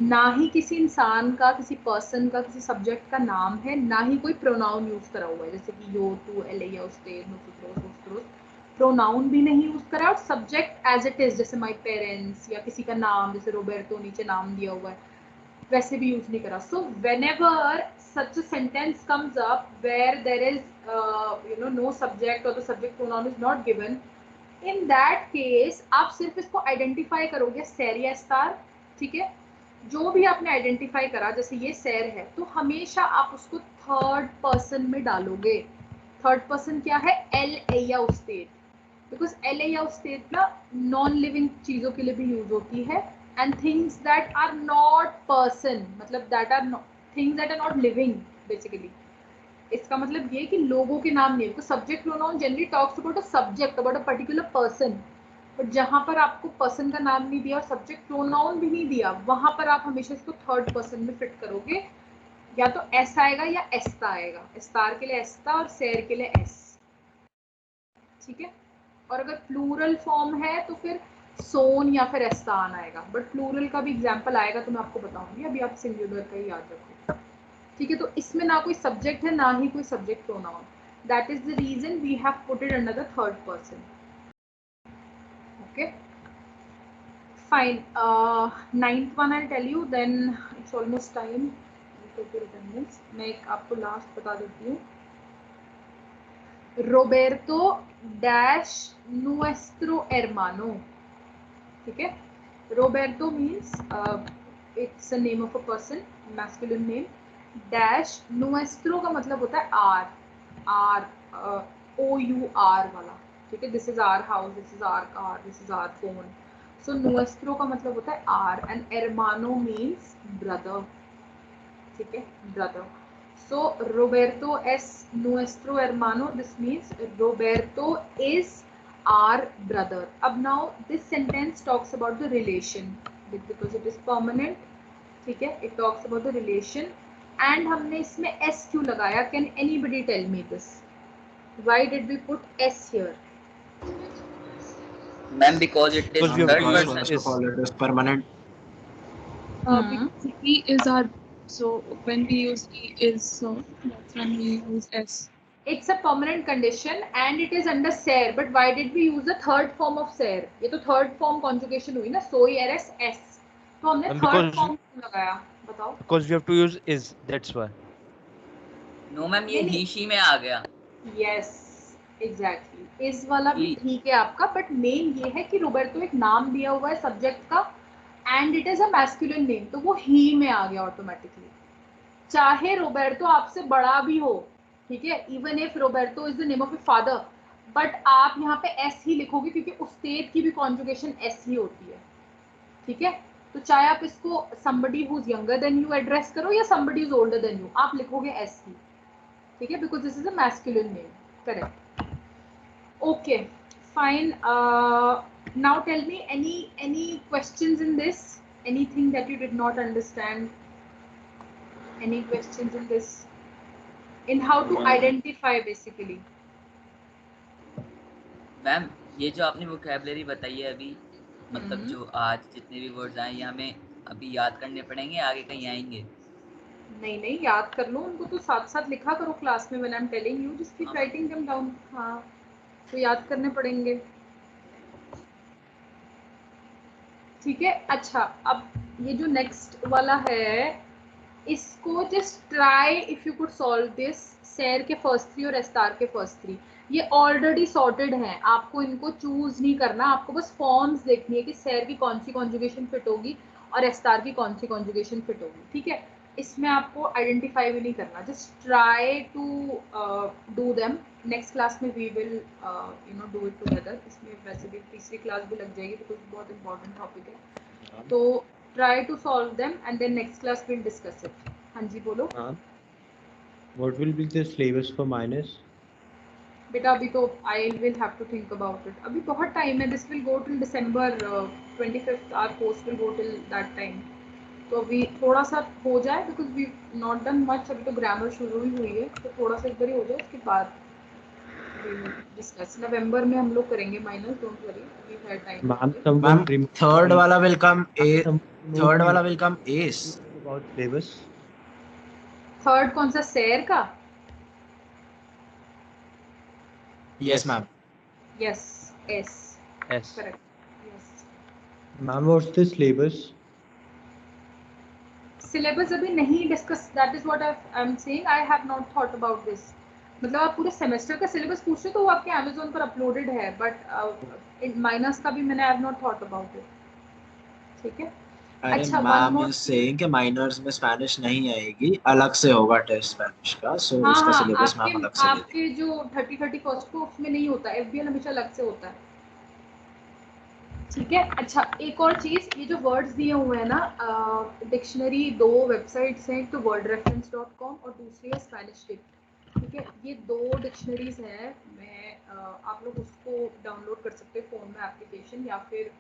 ना ही किसी इंसान का, किसी पर्सन का, किसी सब्जेक्ट का नाम है, ना ही कोई प्रोनाउन यूज करा हुआ है, जैसे कि यो, टू, एले, या, उस्ते, nosotros, vosotros। प्रोनाउन भी नहीं यूज करा और सब्जेक्ट एज इट इज, जैसे माय पेरेंट्स या किसी का नाम, जैसे रोबर्टो नीचे नाम दिया हुआ है, वैसे भी यूज नहीं करा। So whenever such a sentence comes up where there is no subject or the subject pronoun is not given, in that case आप सिर्फ इसको आइडेंटिफाई करोगे सैर या स्टार, ठीक है। जो भी आपने आइडेंटिफाई करा, जैसे ये सैर है, तो हमेशा आप उसको थर्ड पर्सन में डालोगे। थर्ड पर्सन क्या है? एल, ए या उस्तेद, बिकॉज एल, ए या उस्तेद ना नॉन लिविंग चीजों के लिए भी यूज होती है, and things that are not person, मतलब that are things that are not living basically. इसका मतलब ये कि लोगों के नाम नहीं है, because subject pronoun generally talks about a subject, about a particular person. But जहां पर आपको पर्सन का नाम नहीं दिया और सब्जेक्ट प्रोनाउन भी नहीं दिया, वहां पर आप हमेशा इसको थर्ड पर्सन में फिट करोगे। या तो एस आएगा या एस्ता आएगा, स्टार के लिए एस्ता और सैर के लिए एस, ठीक है। और अगर प्लूरल फॉर्म है तो फिर सोन या फिर एस्तान आएगा, बट प्लूरल का भी एग्जाम्पल आएगा तो मैं आपको बताऊंगी, अभी आप सिंगुलर का ही याद रखो, ठीक है। तो इसमें ना कोई सब्जेक्ट है, ना ही कोई subject pronoun, that is the reason we have put it under the third person, okay fine. Ninth one I tell you, then it's almost time. मैं एक आपको लास्ट बता देती हूँ, रोबेर्टो डैश नुएस्ट्रो hermano, ठीक है। Roberto means it's a name of a person, masculine name. Dash नुएस्ट्रो का मतलब होता है आर, आर OUR वाला, ठीक है। This is our house, this is our car, this is our phone. So नुएस्ट्रो का मतलब होता है our, and hermano means brother, ठीक है, brother. So Roberto es nuestro hermano. This means Roberto is our brother. Ab now this sentence talks about the relation because it is permanent, ठीक है। It talks about the relation and हमने इसमें s क्यों लगाया? Can anybody tell me this? Why did we put s here? Ma'am, because it is third person. First of all, it is permanent. Because he is our, so when we use he is, so that's when we use s. It's a permanent condition and it is under ser, but why did we use the third form of ser? ये तो third form conjugation हुई ना, soy rs s, तो हमने third form लगाया, बताओ। Because we have to use is, that's why. No ma'am, ये he she में आ गया। Yes, exactly. इस वाला भी ठीक है आपका, बट मेन ये है कि रोबर्टो एक नाम दिया हुआ है सब्जेक्ट का and it is a masculine name, तो वो ही में आ गया ऑटोमेटिकली। चाहे रोबर्टो आपसे बड़ा भी हो, ठीक है, even if Roberto is the name of a father, but आप यहाँ पे एस ही लिखोगे क्योंकि उस्तेद की भी कॉन्जुगेशन एस ही होती है, ठीक है। तो चाहे आप इसको somebody who's younger than you address करो या somebody who's older than you, आप लिखोगे एस ही, ठीक है, because this is a masculine name, correct. Okay fine, now tell me any questions in this, anything that you did not understand, any questions in this, in how to identify basically? Ma'am, ये जो आपने vocabulary बताई है अभी, मतलब जो आज जितने भी वर्ड्स आए, ये हमें अभी याद करने पड़ेंगे, आगे कहीं आएंगे? नहीं नहीं, याद कर लो उनको, तो साथ साथ लिखा करो क्लास में, when I'm telling you just keep writing them down। हाँ, तो याद करने पड़ेंगे, ठीक है। अच्छा, अब ये जो नेक्स्ट वाला है, इसको just try if you could solve this. सैर के फर्स्ट थ्री और एस्तार के फर्स्ट थ्री ये ऑलरेडी सॉर्टेड हैं, आपको इनको चूज नहीं करना, आपको बस फॉर्म्स देखनी है कि सैर की कौन सी कॉन्जुगेशन फिट होगी और एस्तार की कौन सी कॉन्जुगेशन फिट होगी, ठीक है। इसमें आपको आइडेंटिफाई भी नहीं करना, just try to do them. Next class में we will do it together. इसमें वैसे भी तीसरी क्लास भी लग जाएगी बिकॉज बहुत इंपॉर्टेंट टॉपिक है। तो try to solve them and then next class will discuss it. हाँ जी बोलो। What will be the syllabus for minus? बेटा अभी तो I will have to think about it, अभी बहुत टाइम है। This will go till December 25th, our course will go till that time. तो अभी थोड़ा सा हो जाए because we not done much, अभी तो ग्रामर शुरू ही हुई है, तो थोड़ा सा एक बार ही हो जाए, उसके बाद डिस्कस। नवंबर में हम लोग करेंगे minus, don't worry, we have time. Ma'am third वाला will come ace about syllabus. Third कौन सा, सैर का? yes ma'am yes yes Yes. Correct yes. Ma'am, what's the syllabus? Syllabus अभी नहीं discuss, that is what I am saying, I have not thought about this. मतलब आप पूरे semester का सिलेबस पूछ रहे हो तो वो आपके Amazon पर अपलोडेड है, बट माइनस का भी मैंने आई have not thought about it. ठीक है। अरे अच्छा, one ma'am more is saying कि माइनर्स में स्पेनिश नहीं आएगी, अलग से होगा टेस्ट स्पेनिश का, सो हाँ उसका हाँ, सिलेबस मैम अलग से दे देंगे। आपके जो 30-31 को उसमें नहीं होता, FBL हमेशा अलग से होता है। ठीक है। अच्छा, एक और चीज, ये जो वर्ड्स दिए हुए हैं ना, डिक्शनरी 2 वेबसाइट्स हैं, एक तो wordreference.com और दूसरी है स्पेनिश डिक्ट। ठीक है, ये 2 डिक्शनरीज हैं। मैं आप लोग उसको डाउनलोड कर सकते हैं फ़ोन में एप्लीकेशन, या फिर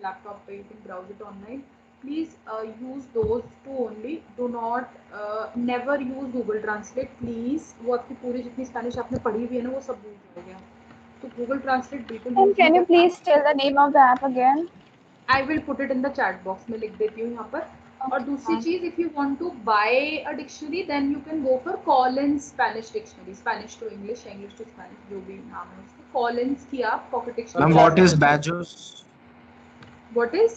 लैपटॉप पे you can browse it online. Please use those 2 only, do not never use Google Translate please. वो आपकी पूरी जितनी स्पेनिश आपने पढ़ी हुई है ना, वो सब भूल जाओगे। तो गूगल ट्रांसलेट बिल्कुल And यूज़ can नहीं you करना। please tell the name of the app again? I will put it in the chat box में लिख देती हूँ यहाँ पर। और दूसरी चीज, if you want to buy a dictionary then you can go for Collins Spanish dictionary, Spanish to English, English to Spanish, जो भी नाम है उसका। Collins की आप pocket dictionary. Ma'am what is बैजोस? What is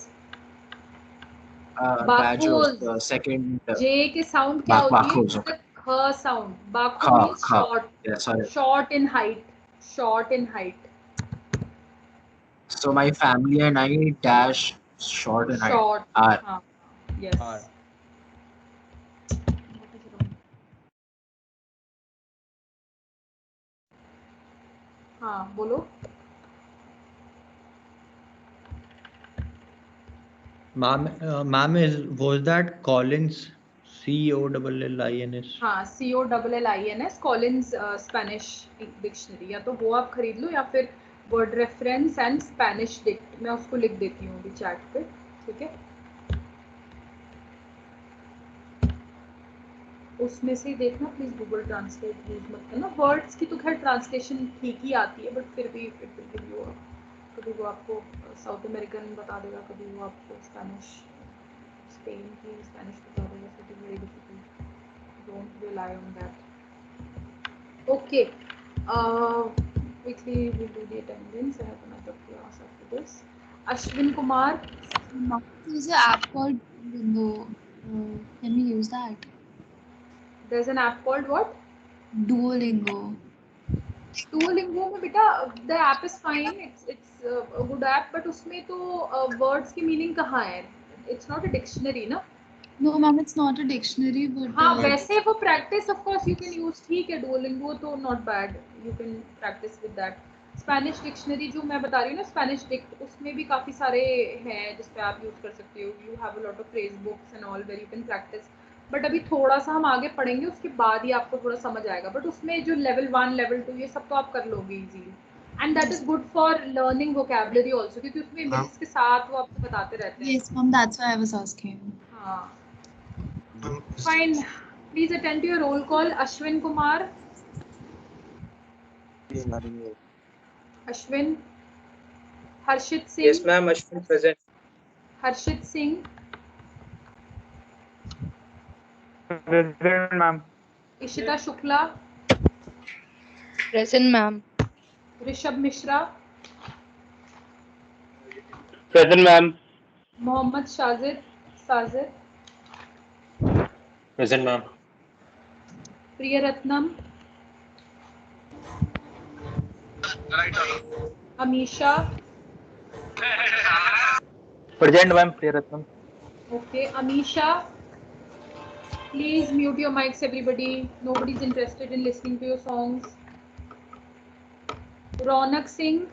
बैजोस बाखोज? द सेकंड J के साउंड क्या होती है? बाखोज The ख साउंड। बाखो खा means खा short, yes sorry short in height, short in height, so my family and I dash short and height short। आर हाँ yes। हाँ बोलो। Ma'am, was that Collins? COLLINS? हाँ, COLLINS, कॉलिन्स स्पेनिश डिक्शनरी। या तो वो आप खरीद लो, या फिर word reference and Spanish dict, मैं उसको लिख देती हूँ अभी चैट पे। ठीक है, उसमें से ही देखना प्लीज, गूगल ट्रांसलेट यूज मत करना। वर्ड्स की तो खैर ट्रांसलेशन ठीक ही आती है, बट फिर भी इट विल गिव यू, कभी वो आपको साउथ अमेरिकन बता देगा, कभी वो आपको स्पेनिश, स्पेन की स्पेनिश बता देगा, so it is very difficult. Don't rely on that. Okay. Quickly we'll do the attendance. I have another class after this. Ashwin Kumar. There's an app called Duolingo. Can we use that? There's an app called what? Duolingo. Duolingo में बेटा, the app is fine. It's a good app, but उसमें तो words की meaning कहाँ है? It's not a dictionary ना? No, ma'am, it's not a dictionary, but हाँ, वैसे वो practice of course you can use, ठीक है, Duolingo तो not bad, you can practice with that. Spanish dictionary जो मैं बता रही हूँ ना, Spanish dict, उसमें भी काफ़ी सारे हैं जिसपे आप यूज़ कर सकते हो। You have a lot of phrase books and all where you can practice. But अभी थोड़ा सा हम आगे पढ़ेंगे, उसके बाद ही आपको थोड़ा समझ आएगा। बट उसमें जो level 1, level 2 ये सब तो आप कर लोगे easily. And that is good for learning vocabulary also, क्योंकि उसमें images के साथ वो आपको बताते रहते हैं। yes, ma'am, that's why I was asking. हाँ। Fine. Please attend to your roll call. Ashwin Kumar. Ashwin. Harshit Singh. Yes, ma'am. Ashwin present. Harshit Singh. Present, ma'am. Ishita Shukla. Present, ma'am. Rishabh Mishra. Present, ma'am. Mohammad Shazid. Sajid. Present, ma'am. Priyaratnam. Amisha. Present, ma'am. Priyaratnam. Okay. Amisha. Please mute your mics, everybody. Nobody's interested in listening to your songs. Ronak Singh,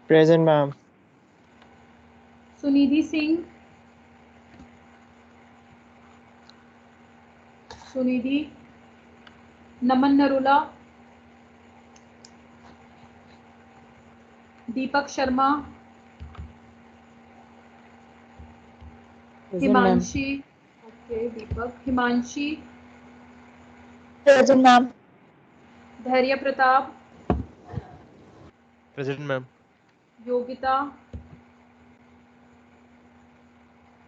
Present, ma'am. Sunidhi Singh, Sunidhi, Naman Narula, Deepak Sharma, Present, ma'am. Himanshi. Okay, Deepak. Himanshi, Present, ma'am. Dhairya Pratap, Present, ma'am. Yogita,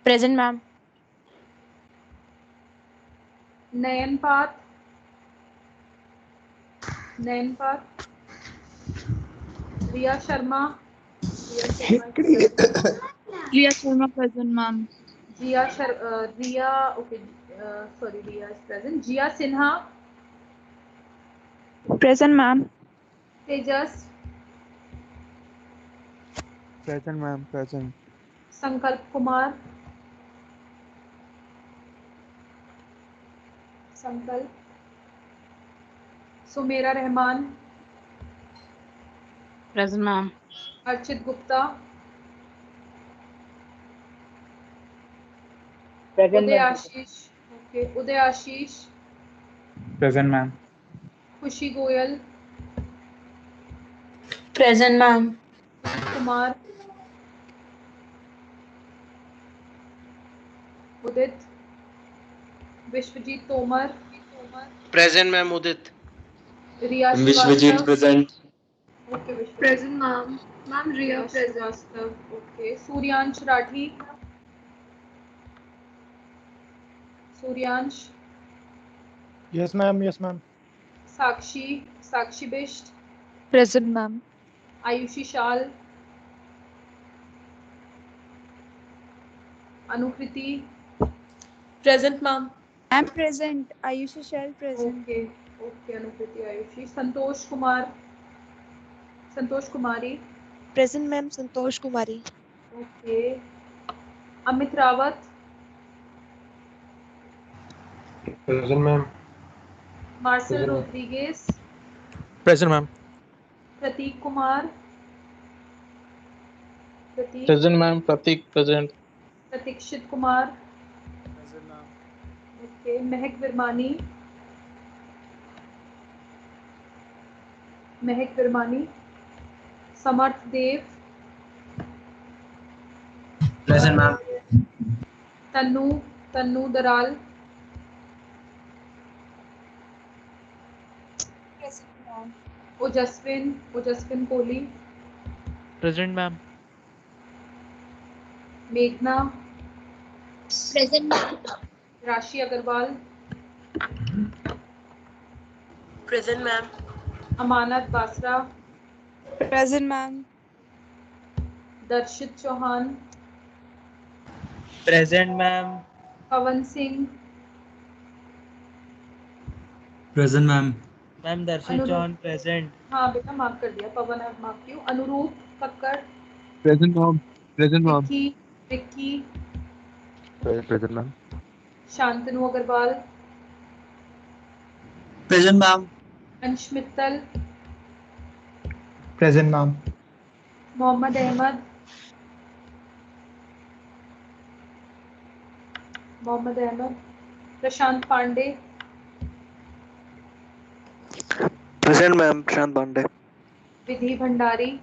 Present, ma'am. Nayanpat, Riya Sharma, Riya Sharma present, ma'am. Riya, okay, sorry, Riya is present. Jia Sinha, Present, ma'am. Tejas, Present, ma'am. Present. Sankalp Kumar, Sankalp, Sumera Rahman, Present, ma'am. Archit Gupta, Present, Uday ma'am. Ashish, okay, Uday Ashish, Present, ma'am. Khushi Goyal, Present, ma'am. Kumar, Udit, Vishwajit Tomar, Present, ma'am. Udit. Riya Vishwajit Srivastava, present. okay, Vishwajit. Present, ma'am. Ma'am, Riya Riya present. Srivastava, okay, Suryansh Rathi, Suryansh, Yes, ma'am. Yes, ma'am. Sakshi Bisht, Present, ma'am. Ayushi Shal, Anukriti, Present, ma'am. I'm present. Ayushi Shell present. okay, Anukriti, Ayushi, Santosh Kumari, Present, ma'am. Santosh Kumari. okay, Amit Rawat, Present, ma'am. Marcel Present, ma'am. Rodriguez, Present, ma'am. Prateek Kumar, Present, ma'am. Pratik present. Pratikshit Kumar, Present, ma'am. okay, Mehak Virmani, Samarth Dev, Present, ma'am. Tannu Daral, Present, ma'am. Ojaswin Kohli, Present, ma'am. Meghna, Present, ma'am. Rashi Agarwal, Present, ma'am. Amanat Basra, Present, ma'am. Darshit Chauhan, Present, ma'am. Pawan Singh, Present, ma'am. Ma'am, Darshit Anurup, Chauhan present. हाँ बेटा माफ कर दिया, पवन have माफ किया, अनुरूप Kakkar, Present, ma'am. Present, ma'am. Vicky, Present, ma'am. Shantanu Agarwal, Present, ma'am. Ansh Mittal, Present, ma'am. Mohammad Ahmad, Prashant Pandey, Present, ma'am. Prashant Pandey. Vidhi Bhandari,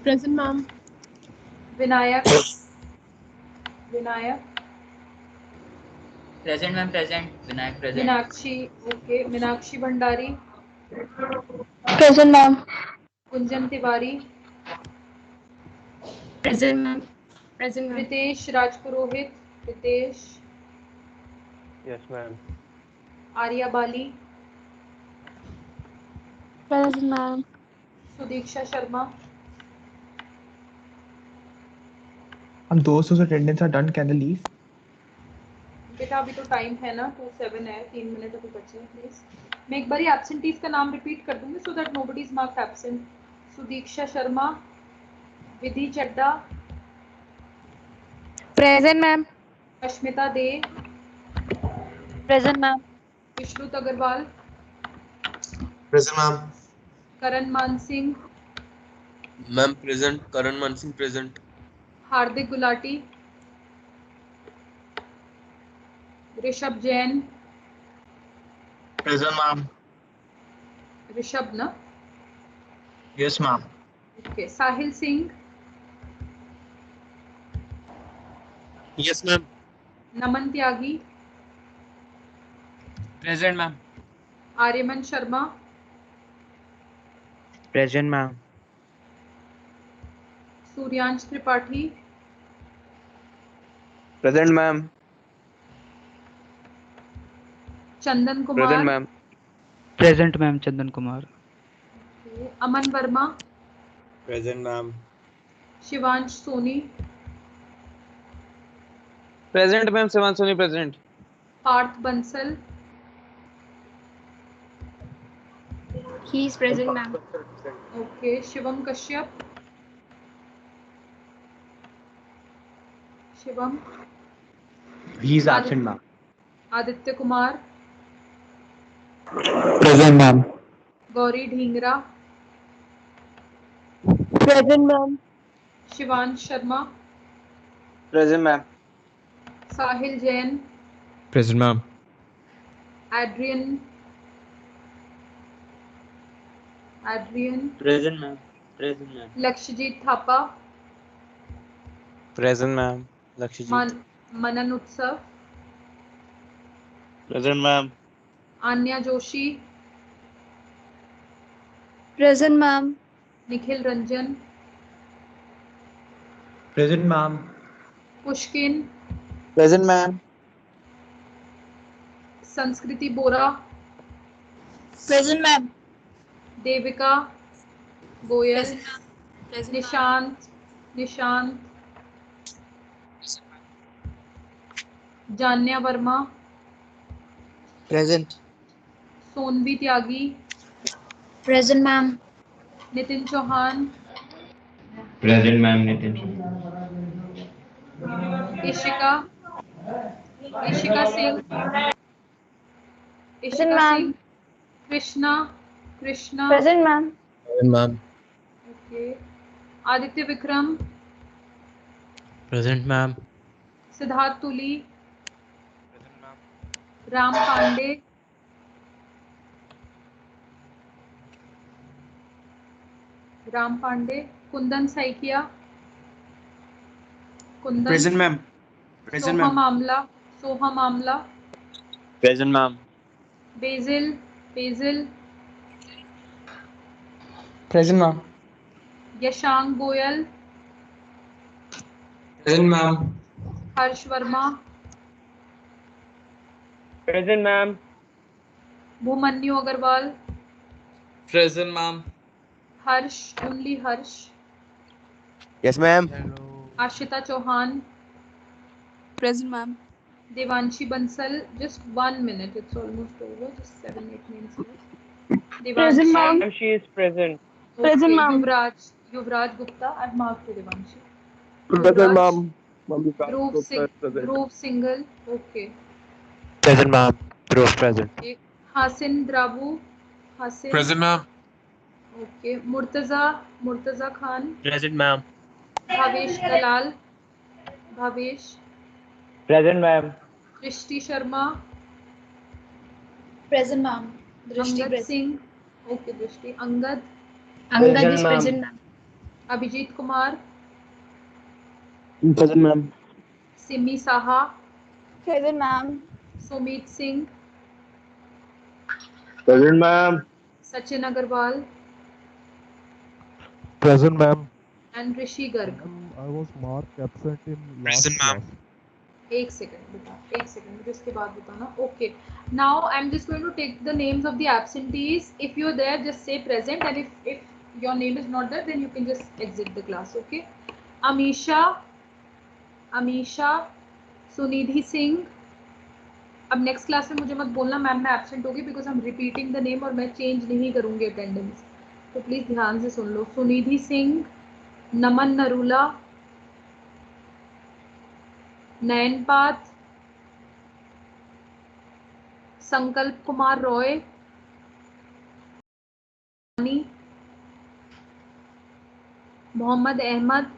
Present, ma'am. Vinayak, Present, ma'am. Present. Vinayak present. Meenakshi Bhandari, Present, ma'am. Kunjan Tiwari, Present, ma'am. Present, ma'am. Ritesh Rajpurohit, Yes, ma'am. Arya Bali, Present, ma'am. Sudiksha Sharma, And those whose attendance are done, can they leave? बेटा अभी तो time है ना, 2:07 है, 3 minute अभी बचे हैं, please मैं एक बार एब्सेंटीज का नाम रिपीट कर दूंगी so that nobody is marked absent. Sudiksha Sharma, Vidhi Chadha, Present, ma'am. Ashmita De, Present, ma'am. Vishrut Agarwal, Present, ma'am. Karan Maan Singh, Ma'am, present. Karan Mansingh, present. Hardik Gulati, Rishabh Jain, Present, ma'am. Rishabh ना, Yes, ma'am. Okay, Sahil Singh, Yes, ma'am. Naman Tyagi, Present, ma'am. Aryaman Sharma, Present, ma'am. Suryansh Tripathi, Present, ma'am. Chandan Present, Kumar, ma'am. Present, ma'am. Chandan Kumar. Aman Verma, Present, ma'am. Shivansh Soni, Present, ma'am. Shivansuni present. Parth Bansal, He is present, ma'am. Okay, Shivam Kashyap, Shivam, He is absent, ma'am. Aditya Kumar, Present, ma'am. Gauri Dhingra, Present, ma'am. Shivansh Sharma, Present, ma'am. Sahil Jain, Present, ma'am. Adrian, Present, ma'am. Present, ma'am. Lakshyajit Thapa, Present, ma'am. Lakshijit. Manan Utsav, Present, ma'am. Aanya Joshi, Present, ma'am. Nikhil Ranjan, Present, ma'am. Pushkin, Present, ma'am. Sanskriti Bora, Present, ma'am. Devika, Goyal, Present, Nishant, Janya Verma, Present. Sonvi Tyagi, Present, ma'am. Nitin Chauhan, Present, ma'am. Nitin. Ishika Singh, ma'am. Krishna, Present, ma'am. Present, ma'am. Okay, Aditya Vikram, Present, ma'am. Siddharth Tuli, Ram Pandey, Kundan Saikia, Present, ma'am. Present, Soha ma'am. मामला, Present, ma'am. Basil, Present, ma'am. Yashank Goyal, Present, ma'am. Harsh Verma, Present, ma'am. Bhumanyu Agarwal, Present, ma'am. Harsh, only Harsh, Yes, ma'am. Ashita Chauhan, Present, ma'am. Devanshi Bansal, just 1 minute, it's almost over, just 7-8 minutes left. Present, ma'am. And she is present. Present, ma'am. Yuvraj Gupta, I've marked to Devanshi. Present, ma'am. Dhruv Singhal, okay. Present, ma'am. Dhruv present. Haseen Drabu, Present, ma'am. okay. Murtaza Khan, Present, ma'am. Bhavesh Dalal, Present, ma'am. दृष्टि Sharma, Present, ma'am. Angad Singh, okay, दृष्टि, Angad is present, ma'am. Abhijit Kumar, Present, ma'am. Simi Saha, Present, ma'am. Sumeet Singh, Present, ma'am. Sachin Agarwal, Present, ma'am. and Rishi Garg. I was marked absent in Present, ma'am. एक second मुझे इसके बाद बताना. Okay, now I'm just going to take the names of the absentees. If you're there, just say present, and if your name is not there, then you can just exit the class. Okay. Amisha, Sunidhi Singh. अब next class में मुझे मत बोलना ma'am मैं absent होगी, because I am repeating the name और मैं change नहीं करूंगी अटेंडेंस, तो प्लीज ध्यान से सुन लो. सुनिधि सिंह, नमन नरूला, नयनपात, संकल्प कुमार रॉय, मोहम्मद अहमद,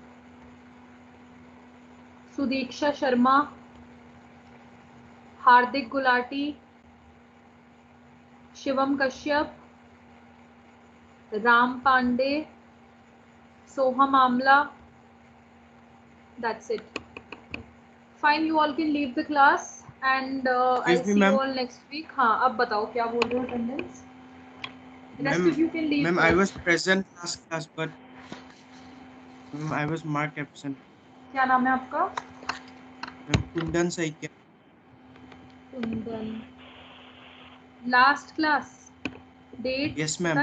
सुदीक्षा शर्मा, हार्दिक गुलाटी, शिवम कश्यप, राम पांडे, सोहम Amla. That's it. Fine, you all can leave the class and I'll see you all next week. हाँ, अब बताओ क्या बोल रहे हो attendance? Rest of you can leave. Ma'am, I was present last class, but I was marked absent. क्या नाम है आपका? Ma'am, Kundan Saikia. Kundan. Last class. Date? Yes, ma'am.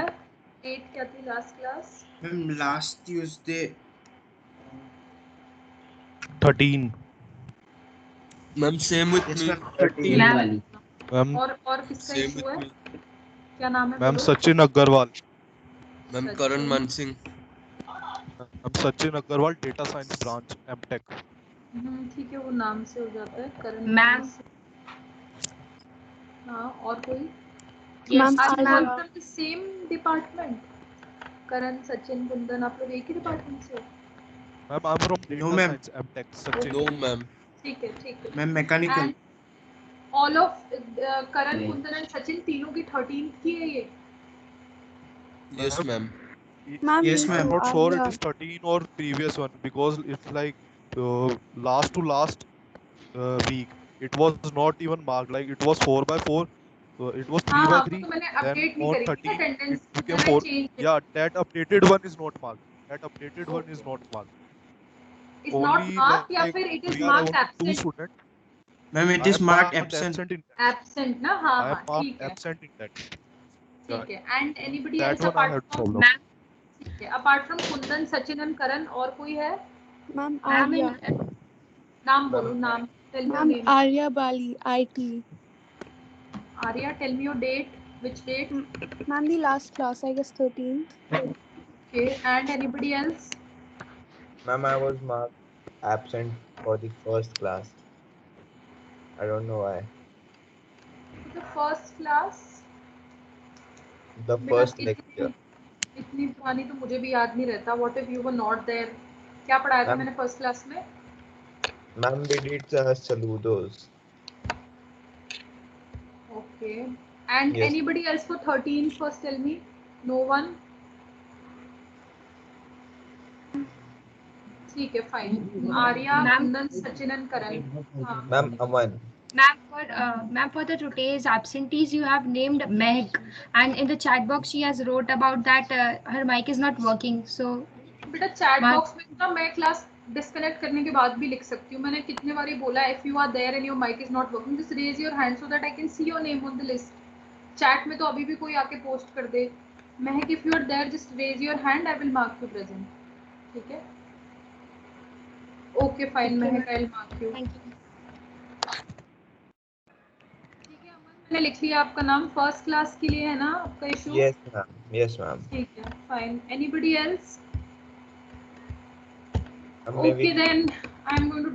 Date क्या थी last class? Ma'am, last Tuesday. 13. Ma'am same with me. Ma'am और किसका issue है? क्या नाम है? Ma'am Sachin Agarwal. Ma'am Karan Mansingh. Ma'am Sachin Agarwal, data science branch, MTech. ठीक है, वो नाम से हो जाता है. करण मैम. हाँ, और कोई? Ma'am, Are you all from the same department? Karan, Sachin, Kundan, आप लोग एक ही डिपार्टमेंट से हो? Ma'am I am from data science MTech. Sachin. No ma'am. ठीक है. Ma'am mechanical. All of Karan, Kundan and Sachin तीनों की 13th की है ये. Yes ma'am. Yes ma'am. I'm not sure it is 13 or previous one because it's like last to last week. It was not even marked, like it was 4/4. It was 3/3. तो मैंने Then update नहीं on करी थी 13 attendance. it became 4. Yeah, that updated one is not marked. That updated one is not marked. It's not marked या फिर it is marked absent. Ma'am, it is marked absent. Absent ना? हाँ, ठीक है. Absent in that. ठीक है. And anybody That else one I apart had from problem. ठीक है. Apart from Kundan, Sachin and करण और कोई है? Ma'am, Arya. नाम बोलो, नाम. Tell me your Ma'am, name. Arya Bali, IT. Arya, tell me your date. Which date? Ma'am, the last class, I guess 13th. Okay. And anybody else? Ma'am, I was marked absent for the first class. I don't know why. The first class? The first lecture. इतनी पुरानी तो मुझे भी याद नहीं रहता. What if you were not there? क्या पढ़ाया था मैंने first class में? Ma'am, we did saludos. Okay. And Yes. anybody else for 13 first tell me? No one? ठीक है, fine. Arya, Kundan, Sachin and Karan. Ma'am, Aman. Ma'am, for the today's absentees, you have named Meg, and in the chat box she has wrote about that her mic is not working. So बेटा chat box में ना मैं class disconnect करने के बाद भी लिख सकती हूँ. मैंने कितने बार ये बोला, if you are there and your mic is not working, just raise your hand so that I can see your name on the list. Chat में तो अभी भी कोई आके post कर दे. महक, if you are there, just raise your hand. I will mark you present. ठीक है? Okay, fine. Mahak, I will mark you. thank you. मैंने लिख लिया आपका नाम. फर्स्ट क्लास के लिए है ना आपका issue? Yes, ma'am. Yes, ma'am. ठीक है, fine. Anybody else? Maybe. Okay, then I'm going to